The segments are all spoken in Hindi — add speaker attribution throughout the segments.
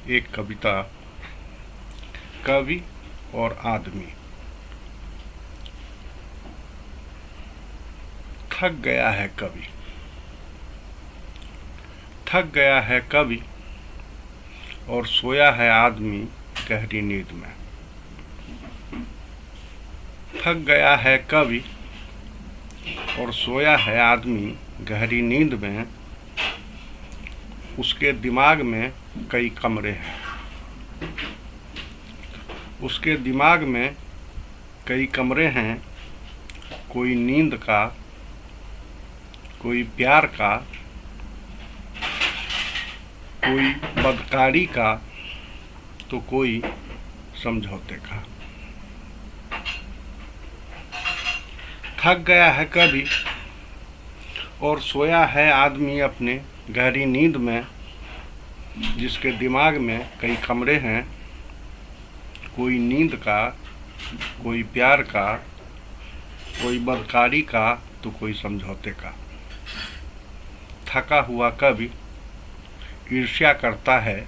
Speaker 1: एक कविता। कवि और आदमी। थक गया है कवि, थक गया है कवि और सोया है आदमी गहरी नींद में। थक गया है कवि और सोया है आदमी गहरी नींद में। उसके दिमाग में कई कमरे हैं, उसके दिमाग में कई कमरे हैं। कोई नींद का, कोई प्यार का, कोई बदकारी का, तो कोई समझौते का। थक गया है कवि और सोया है आदमी अपने गहरी नींद में, जिसके दिमाग में कई कमरे हैं। कोई नींद का, कोई प्यार का, कोई बदकारी का, तो कोई समझौते का। थका हुआ कवि ईर्ष्या करता है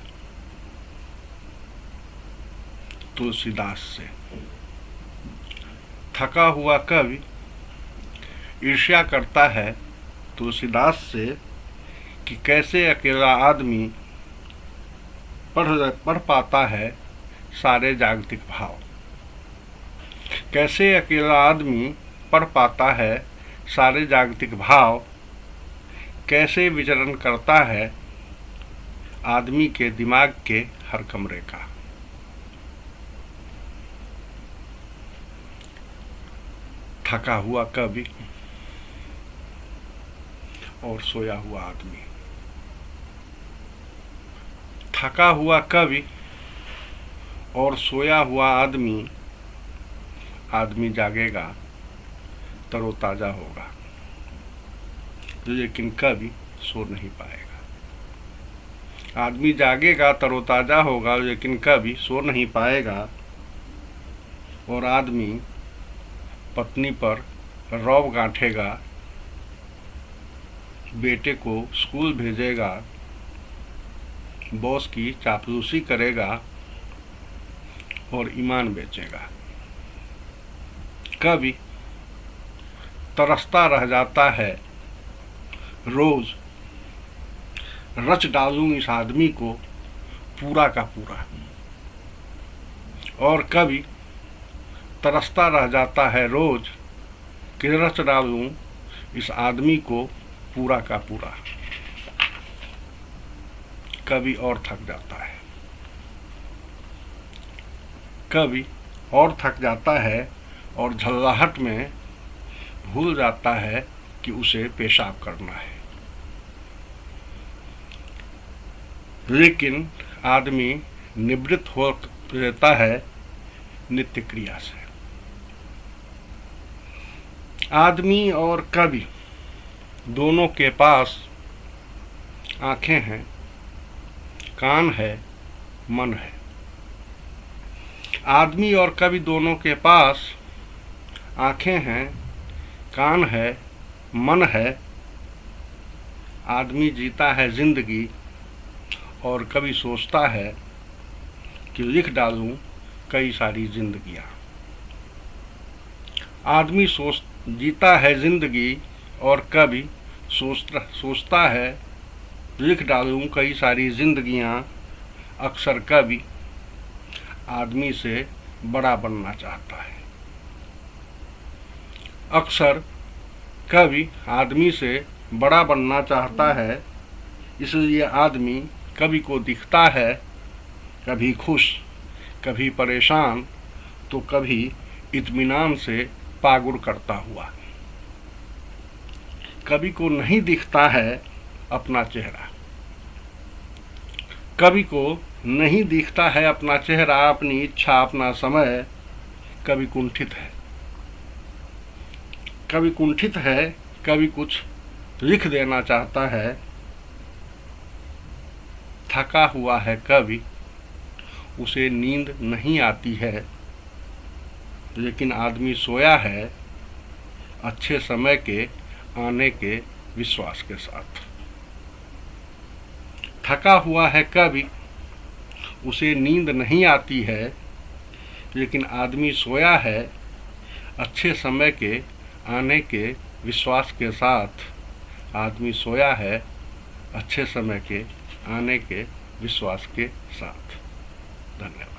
Speaker 1: तुलसीदास से। थका हुआ कवि ईर्ष्या करता है तुलसीदास से कि कैसे अकेला आदमी पढ़ पाता है सारे जागतिक भाव। कैसे अकेला आदमी पढ़ पाता है सारे जागतिक भाव। कैसे विचरण करता है आदमी के दिमाग के हर कमरे का। थका हुआ कवि और सोया हुआ आदमी। थका हुआ कवि और सोया हुआ आदमी। आदमी जागेगा, तरोताजा होगा, लेकिन कवि सो नहीं पाएगा। आदमी जागेगा, तरोताजा होगा, लेकिन कवि सो नहीं पाएगा। और आदमी पत्नी पर रौब गांठेगा, बेटे को स्कूल भेजेगा, बॉस की चापलूसी करेगा और ईमान बेचेगा। कवि तरसता रह जाता है, रोज रच डालूं इस आदमी को पूरा का पूरा। और कवि तरसता रह जाता है रोज कि रच डालूं इस आदमी को पूरा का पूरा। कवि और थक जाता है, कवि और थक जाता है और झल्लाहट में भूल जाता है कि उसे पेशाब करना है। लेकिन आदमी निवृत्त हो रहता है नित्य क्रिया से। आदमी और कवि दोनों के पास आंखें हैं, कान है, मन है। आदमी और कवि दोनों के पास आंखें हैं, कान है, मन है। आदमी जीता है जिंदगी और कवि सोचता है कि लिख डालूं कई सारी जिंदगियां। आदमी जीता है जिंदगी और कवि सोचता है लिख डालूं कई सारी जिंदगियां। अक्सर कवि आदमी से बड़ा बनना चाहता है। अक्सर कवि आदमी से बड़ा बनना चाहता है, इसलिए आदमी कवि को दिखता है कभी खुश, कभी परेशान, तो कभी इत्मीनान से पागुर करता हुआ। कवि को नहीं दिखता है अपना चेहरा। कवि को नहीं दिखता है अपना चेहरा, अपनी इच्छा, अपना समय। कवि कुंठित है, कवि कुंठित है। कवि कुछ लिख देना चाहता है। थका हुआ है कवि, उसे नींद नहीं आती है, लेकिन आदमी सोया है अच्छे समय के आने के विश्वास के साथ। थका हुआ है कवि, उसे नींद नहीं आती है, लेकिन आदमी सोया है अच्छे समय के आने के विश्वास के साथ। आदमी सोया है अच्छे समय के आने के विश्वास के साथ। धन्यवाद।